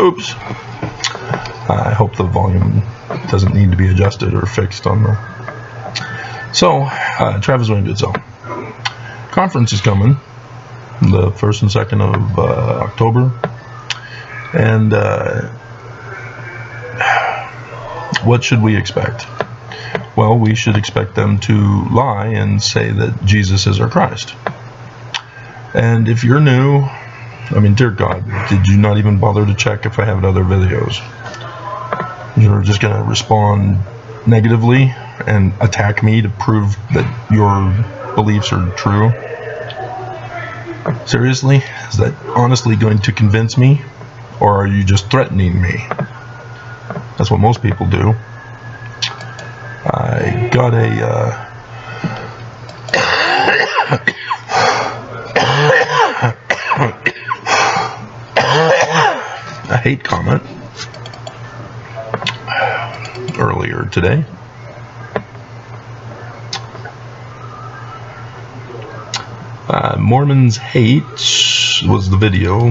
Oops. I hope the volume doesn't need to be adjusted or fixed on the... So, Travis doing good. So, conference is coming, the 1st and 2nd of October, and what should we expect? Well, we should expect them to lie and say that Jesus is our Christ. And if you're new, I mean, dear God, did you not even bother to check if I have other videos? You're just going to respond negatively and attack me to prove that your beliefs are true? Seriously? Is that honestly going to convince me? Or are you just threatening me? That's what most people do. I got a hate comment earlier today. Mormons hate was the video.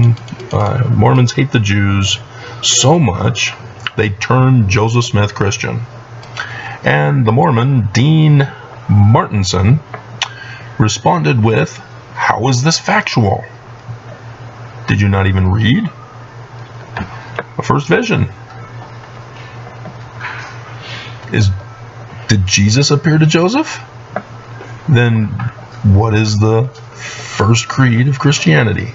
Mormons hate the Jews so much they turned Joseph Smith Christian. And the Mormon, Dean Martinson, responded with, "How is this factual? Did you not even read the first vision? Did Jesus appear to Joseph? Then what is the first creed of Christianity?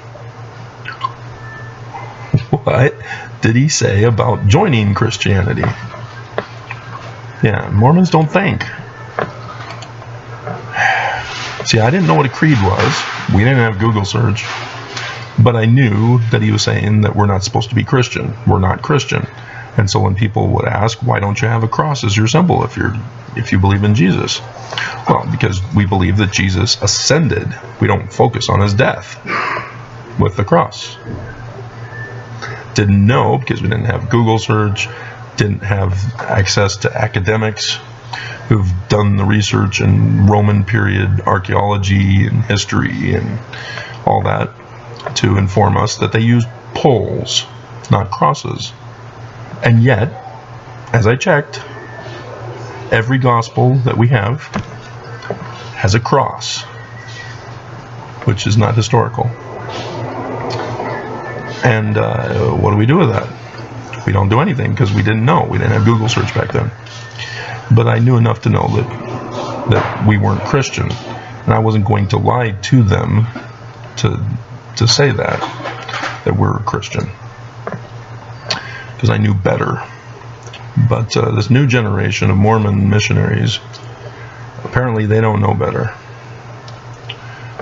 What did he say about joining Christianity?" Yeah, Mormons don't think. See, I didn't know what a creed was. We didn't have Google search. But I knew that he was saying that we're not supposed to be Christian. We're not Christian. And so when people would ask, why don't you have a cross as your symbol if you believe in Jesus? Well, because we believe that Jesus ascended. We don't focus on his death with the cross. Didn't know because we didn't have Google search, didn't have access to academics who've done the research in Roman period archaeology and history and all that to inform us that they used poles, not crosses. And yet, as I checked, every gospel that we have has a cross, which is not historical. And what do we do with that? We don't do anything because we didn't know. We didn't have Google search back then. But I knew enough to know that we weren't Christian. And I wasn't going to lie to them to say that we're a Christian. Because I knew better. But this new generation of Mormon missionaries, apparently they don't know better.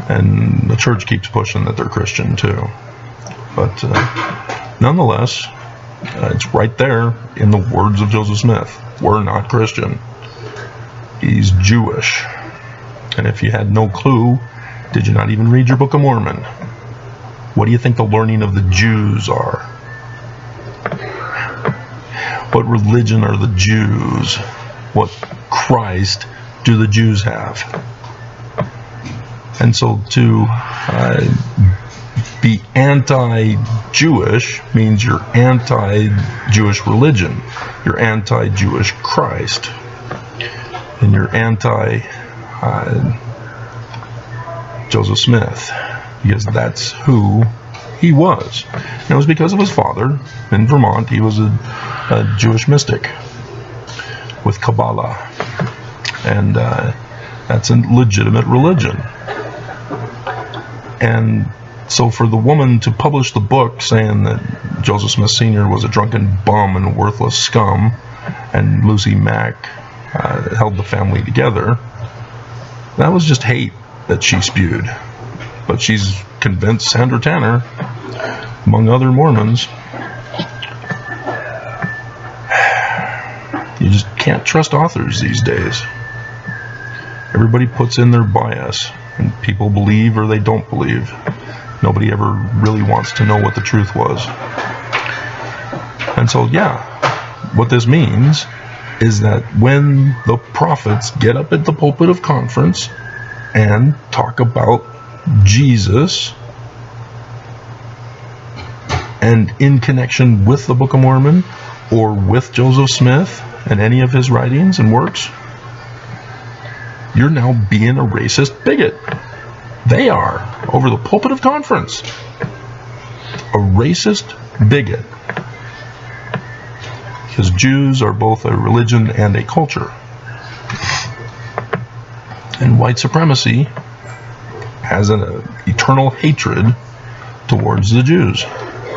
And the church keeps pushing that they're Christian too. But nonetheless, it's right there in the words of Joseph Smith. We're not Christian. He's Jewish. And if you had no clue, did you not even read your Book of Mormon? What do you think the learning of the Jews are? What religion are the Jews? What Christ do the Jews have? And so to be anti-Jewish means you're anti-Jewish religion. You're anti-Jewish Christ. And you're anti-Joseph Smith. Because that's who he was. And it was because of his father in Vermont. He was a Jewish mystic with Kabbalah. And that's a legitimate religion. And so for the woman to publish the book saying that Joseph Smith Sr. was a drunken bum and a worthless scum, and Lucy Mack held the family together, that was just hate that she spewed. But she's convinced Sandra Tanner, among other Mormons. You just can't trust authors these days. Everybody puts in their bias, and people believe or they don't believe. Nobody ever really wants to know what the truth was. And so, yeah, what this means is that when the prophets get up at the pulpit of conference and talk about Jesus, and in connection with the Book of Mormon or with Joseph Smith and any of his writings and works, you're now being a racist bigot. They are, over the pulpit of conference, a racist bigot. Because Jews are both a religion and a culture. And white supremacy has an eternal hatred towards the Jews.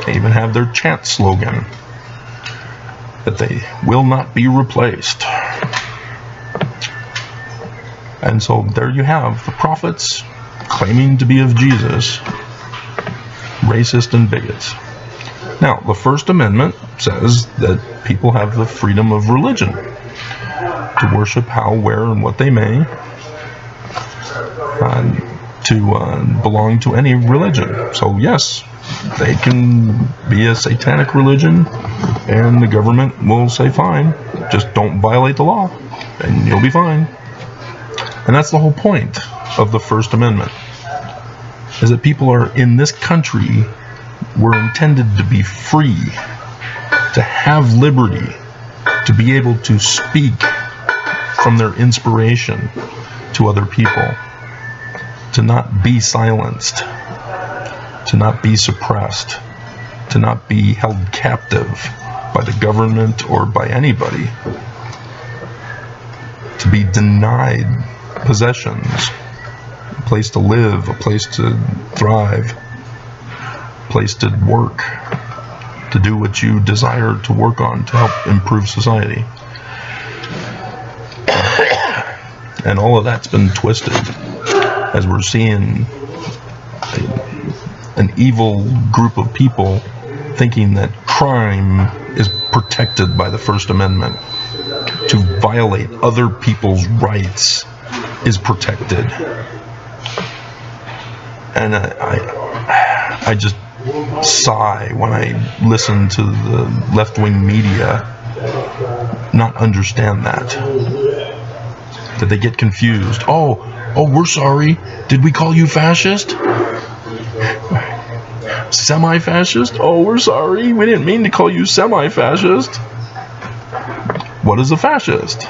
They even have their chant slogan that they will not be replaced. And so there you have the prophets claiming to be of Jesus, racist and bigots. Now, the First Amendment says that people have the freedom of religion to worship how, where, and what they may, to belong to any religion. So yes, they can be a satanic religion, and the government will say, fine, just don't violate the law, and you'll be fine. And that's the whole point of the First Amendment, is that people are in this country were intended to be free, to have liberty, to be able to speak from their inspiration to other people, to not be silenced, to not be suppressed, to not be held captive by the government or by anybody, to be denied possessions, a place to live, a place to thrive, a place to work, to do what you desire to work on to help improve society. And all of that's been twisted as we're seeing an evil group of people thinking that crime is protected by the First Amendment. To violate other people's rights is protected. And I just sigh when I listen to the left-wing media not understand that they get confused. Oh, we're sorry. Did we call you fascist? Semi-fascist? Oh, we're sorry. We didn't mean to call you semi-fascist. What is a fascist?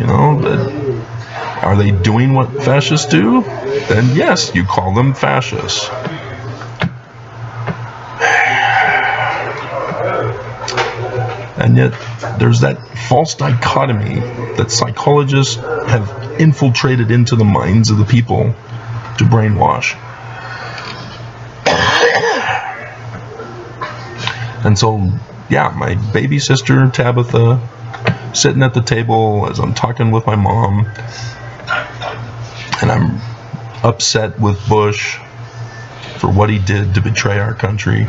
You know, are they doing what fascists do? Then yes, you call them fascists. And yet, there's that false dichotomy that psychologists have infiltrated into the minds of the people to brainwash. And so, yeah, my baby sister, Tabitha, sitting at the table as I'm talking with my mom, and I'm upset with Bush for what he did to betray our country.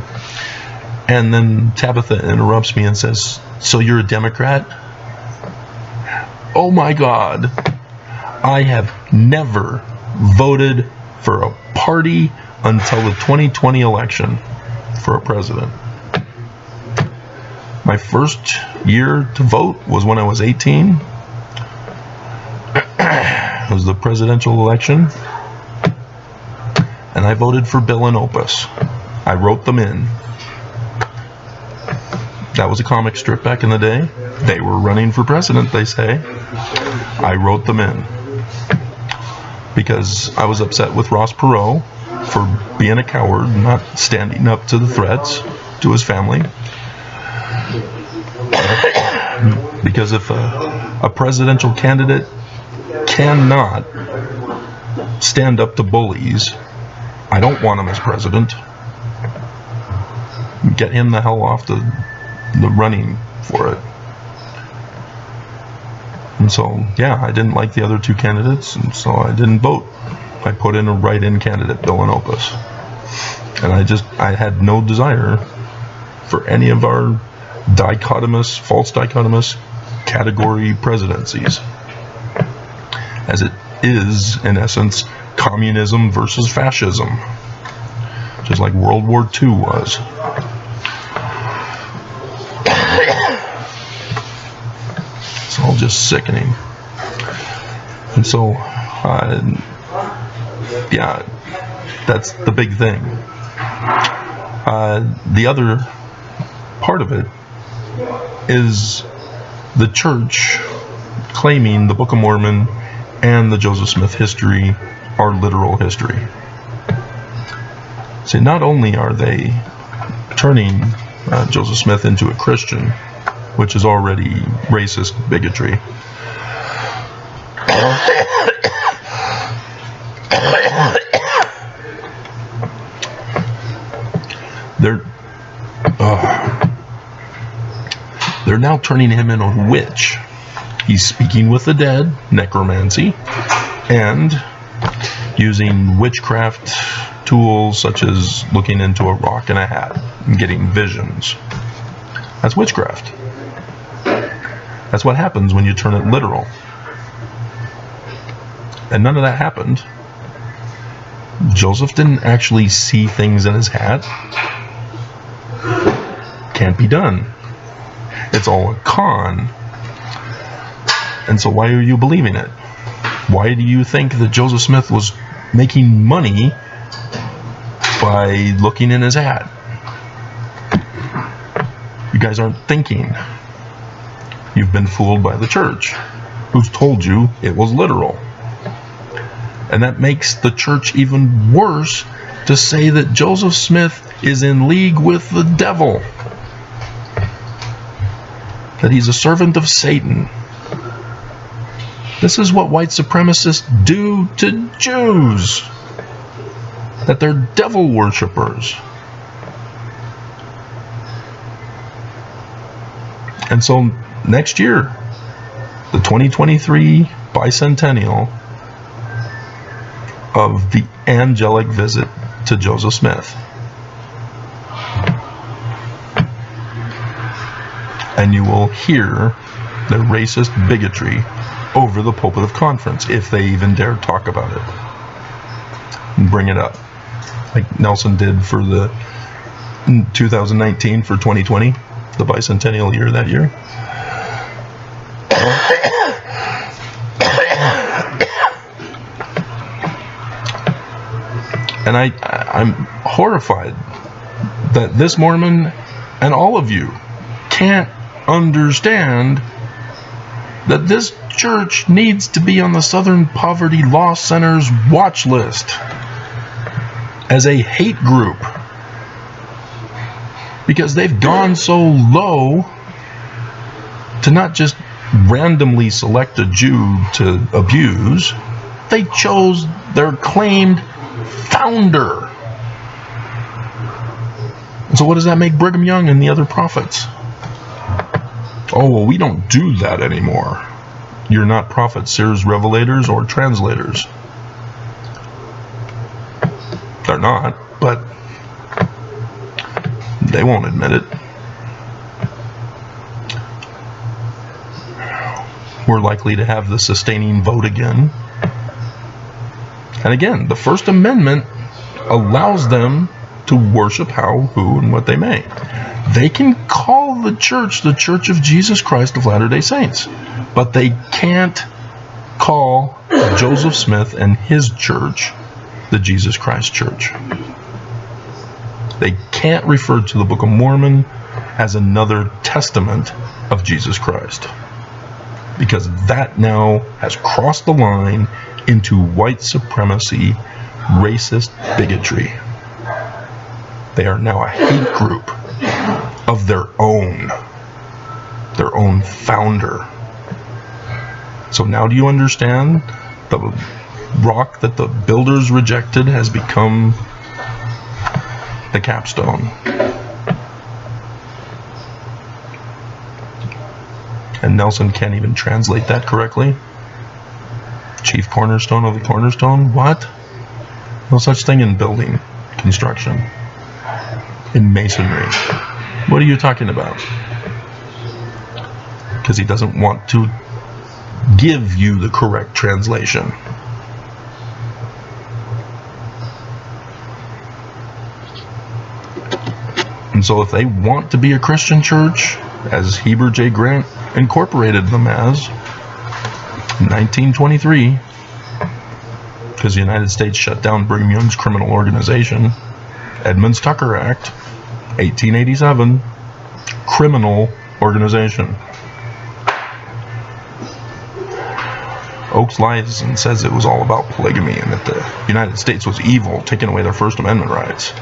And then Tabitha interrupts me and says, "So you're a Democrat?" Oh my God. I have never voted for a party until the 2020 election for a president. My first year to vote was when I was 18. It was the presidential election. And I voted for Bill and Opus. I wrote them in. That was a comic strip back in the day. They were running for president, they say. I wrote them in. Because I was upset with Ross Perot for being a coward, not standing up to the threats to his family. Because if a presidential candidate cannot stand up to bullies, I don't want him as president. Get him the hell off the running for it. And so, yeah, I didn't like the other two candidates, and so I didn't vote. I put in a write-in candidate, Bill and Opus. And I had no desire for any of our false dichotomous category presidencies. As it is, in essence, communism versus fascism. Just like World War II was. It's all just sickening. And so, yeah, that's the big thing. The other part of it is the church claiming the Book of Mormon and the Joseph Smith history are literal history. See, not only are they turning Joseph Smith into a Christian, which is already racist bigotry, they're now turning him into a witch. He's speaking with the dead, necromancy, and using witchcraft tools such as looking into a rock and a hat and getting visions. That's witchcraft. That's what happens when you turn it literal. And none of that happened. Joseph didn't actually see things in his hat. Can't be done. It's all a con. And so why are you believing it? Why do you think that Joseph Smith was making money by looking in his hat? You guys aren't thinking. You've been fooled by the church, who's told you it was literal. And that makes the church even worse to say that Joseph Smith is in league with the devil. That he's a servant of Satan. This is what white supremacists do to Jews. That they're devil worshippers. And so next year, the 2023 bicentennial of the angelic visit to Joseph Smith. And you will hear the racist bigotry over the pulpit of conference, if they even dare talk about it and bring it up, like Nelson did for the 2019 for 2020, the bicentennial year that year. And I'm horrified that this Mormon and all of you can't understand that this church needs to be on the Southern Poverty Law Center's watch list as a hate group, because they've gone so low to not just randomly select a Jew to abuse. They chose their claimed founder. So what does that make Brigham Young and the other prophets? Oh, well, we don't do that anymore. You're not prophets, seers, revelators, or translators. They're not, but they won't admit it. We're likely to have the sustaining vote again. And again, the First Amendment allows them to worship how, who, and what they may. They can call the Church of Jesus Christ of Latter-day Saints, but they can't call Joseph Smith and his church the Jesus Christ Church. They can't refer to the Book of Mormon as another testament of Jesus Christ, because that now has crossed the line into white supremacy, racist bigotry. They are now a hate group of their own founder. So now do you understand? The rock that the builders rejected has become the capstone. And Nelson can't even translate that correctly. Chief cornerstone of the cornerstone? What? No such thing in building construction. In masonry. What are you talking about? Because he doesn't want to give you the correct translation. And so if they want to be a Christian church, as Heber J. Grant incorporated them as in 1923, because the United States shut down Brigham Young's criminal organization, Edmunds-Tucker Act, 1887, criminal organization. Oakes lies and says it was all about polygamy and that the United States was evil, taking away their First Amendment rights.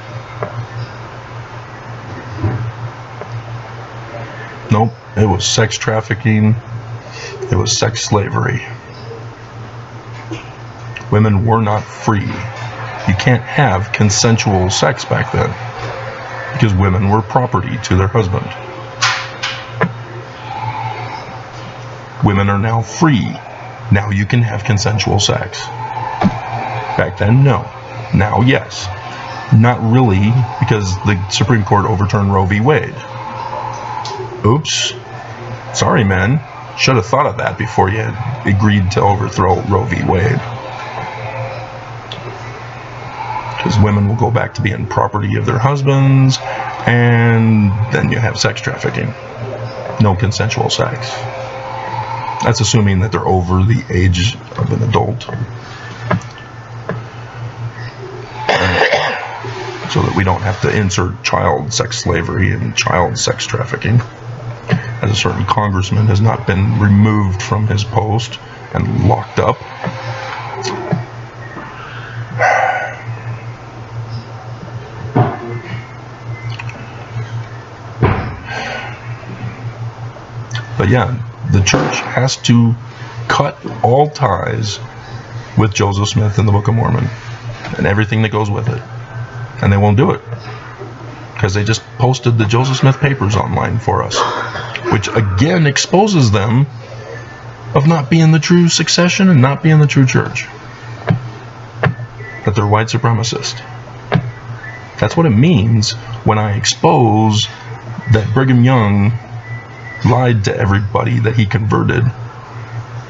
Nope, it was sex trafficking, it was sex slavery. Women were not free. You can't have consensual sex back then because women were property to their husband. Women are now free. Now you can have consensual sex. Back then, no. Now, yes. Not really, because the Supreme Court overturned Roe v. Wade. Oops. Sorry, men. Should have thought of that before you agreed to overthrow Roe v. Wade. Because women will go back to being property of their husbands, and then you have sex trafficking. No consensual sex. That's assuming that they're over the age of an adult. So that we don't have to insert child sex slavery and child sex trafficking. As a certain congressman has not been removed from his post and locked up. But yeah, the church has to cut all ties with Joseph Smith and the Book of Mormon and everything that goes with it. And they won't do it because they just posted the Joseph Smith papers online for us, which again exposes them of not being the true succession and not being the true church. That they're white supremacist. That's what it means when I expose that Brigham Young lied to everybody that he converted,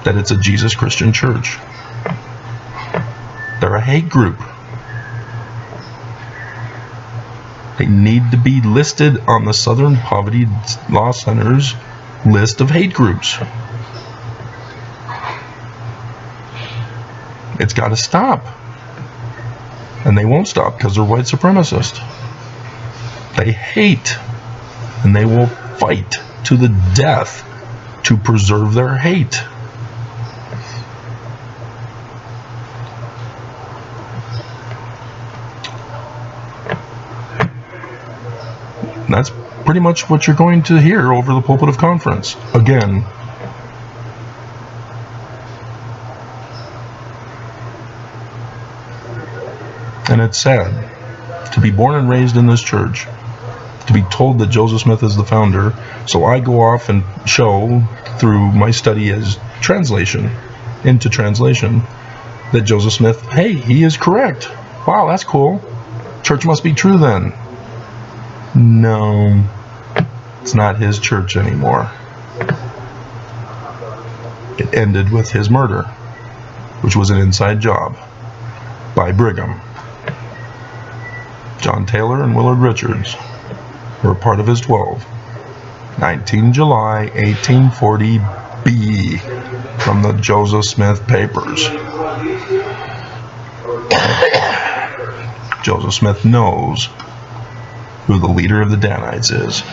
that it's a Jesus Christian church. They're a hate group. They need to be listed on the Southern Poverty Law Center's list of hate groups. It's got to stop. And they won't stop because they're white supremacist. They hate, and they will fight to the death to preserve their hate. And that's pretty much what you're going to hear over the pulpit of conference. Again, and it's sad to be born and raised in this church, to be told that Joseph Smith is the founder, so I go off and show through my study as translation, into translation, that Joseph Smith, hey, he is correct. Wow, that's cool. Church must be true then. No, it's not his church anymore. It ended with his murder, which was an inside job by Brigham. John Taylor and Willard Richards were a part of his 12. 19 July 1840B from the Joseph Smith papers. Joseph Smith knows who the leader of the Danites is.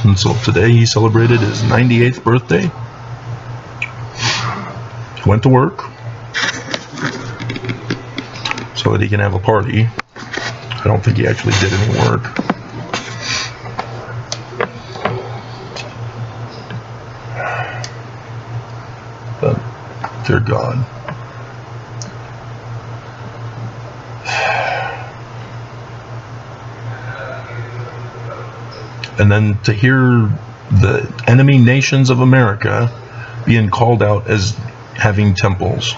And so today he celebrated his 98th birthday. He went to work so that he can have a party. I don't think he actually did any work. But, dear God. And then to hear the enemy nations of America being called out as having temples.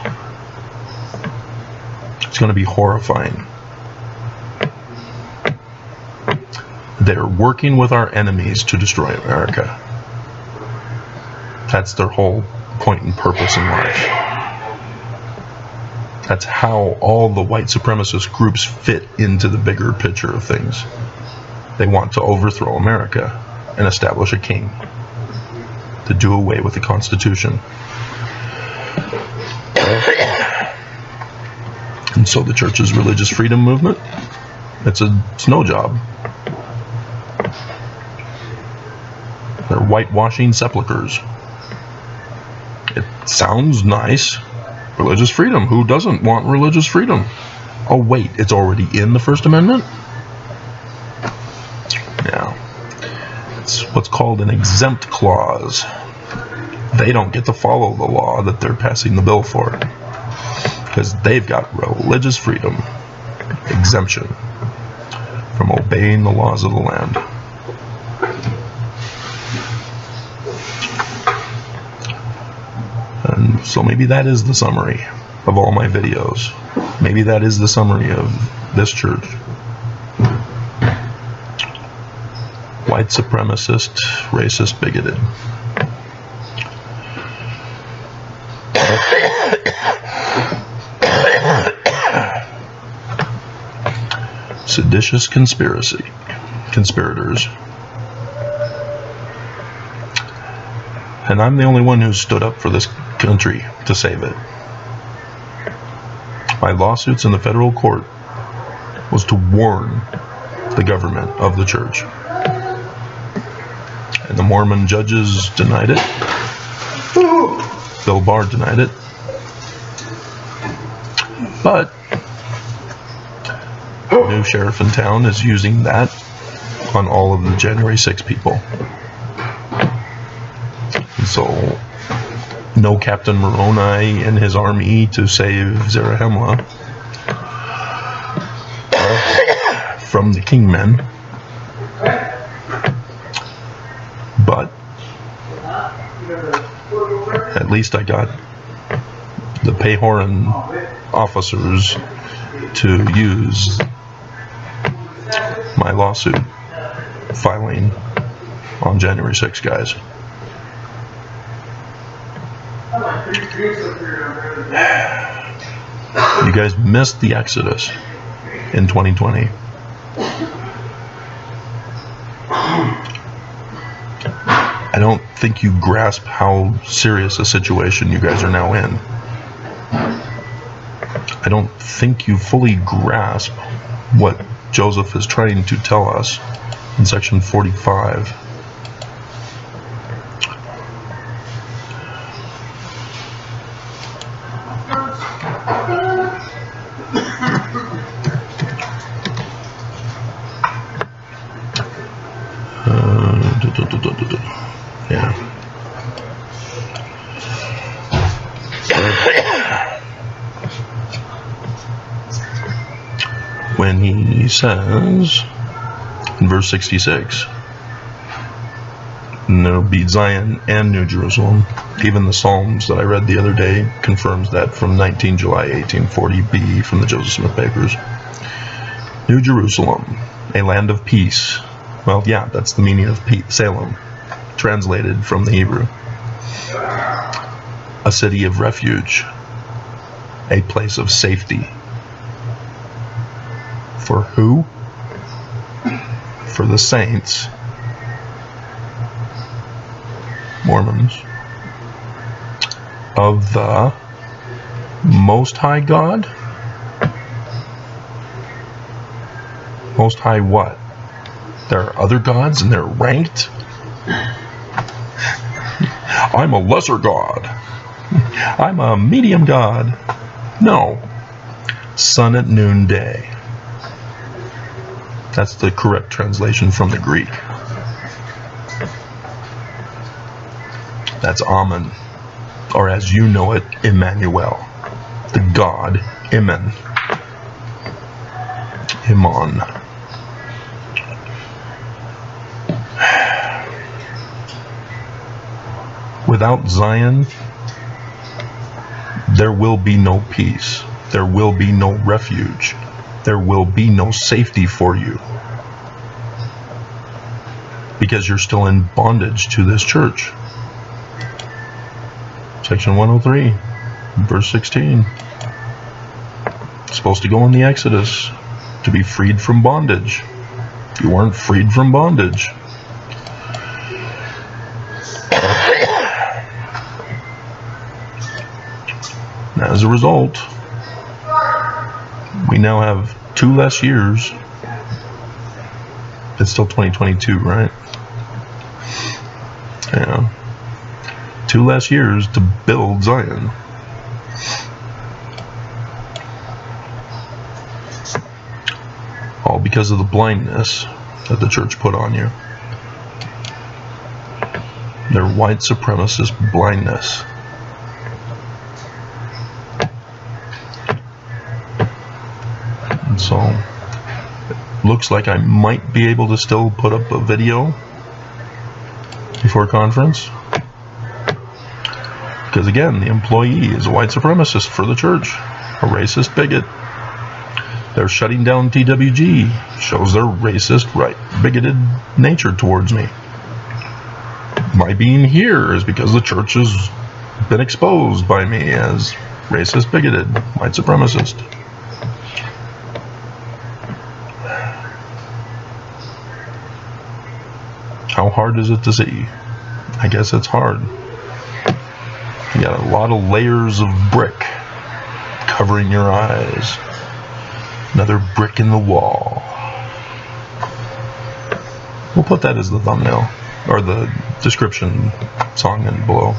It's going to be horrifying. They're working with our enemies to destroy America. That's their whole point and purpose in life. That's how all the white supremacist groups fit into the bigger picture of things. They want to overthrow America and establish a king, to do away with the Constitution. And so the church's religious freedom movement, it's no job. They're whitewashing sepulchers. It sounds nice. Religious freedom. Who doesn't want religious freedom? Oh wait, it's already in the First Amendment? Yeah. It's what's called an exempt clause. They don't get to follow the law that they're passing the bill for, because they've got religious freedom exemption from obeying the laws of the land. And so maybe that is the summary of all my videos. Maybe that is the summary of this church. White supremacist, racist, bigoted. Seditious conspirators. And I'm the only one who stood up for this country to save it. My lawsuits in the federal court was to warn the government of the church. And the Mormon judges denied it. Bill Barr denied it. But the new sheriff in town is using that on all of the January 6 people. And so, no Captain Moroni and his army to save Zarahemla from the Kingmen. But at least I got the Payhoran officers to use my lawsuit filing on January 6th, guys. You guys missed the Exodus in 2020. I don't think you grasp how serious a situation you guys are now in. I don't think you fully grasp what Joseph is trying to tell us in section 45. Yeah. When he says in verse 66, and there'll be Zion and New Jerusalem. Even the Psalms that I read the other day confirms that from 19 July 1840b from the Joseph Smith Papers. New Jerusalem, a land of peace. Well, yeah, that's the meaning of peace, Salem, translated from the Hebrew. A city of refuge, a place of safety. For who? For the saints, Mormons, of the Most High God? Most High what? There are other gods and they're ranked? I'm a lesser god. I'm a medium god. No. Sun at noonday. That's the correct translation from the Greek. That's Amen, or as you know it, Emmanuel, the God, Iman. Iman. Without Zion, there will be no peace. There will be no refuge. There will be no safety for you. Because you're still in bondage to this church. Section 103, verse 16. It's supposed to go in the Exodus to be freed from bondage. You weren't freed from bondage. And as a result, we now have 2 less years. It's still 2022, right? Yeah. 2 less years to build Zion. All because of the blindness that the church put on you. Their white supremacist blindness. And so, it looks like I might be able to still put up a video before conference. Because again, the employee is a white supremacist for the church, a racist bigot. They're shutting down TWG, shows their racist, bigoted nature towards me. My being here is because the church has been exposed by me as racist, bigoted, white supremacist. How hard is it to see? I guess it's hard. You got a lot of layers of brick covering your eyes. Another brick in the wall. We'll put that as the thumbnail, or the description song in below.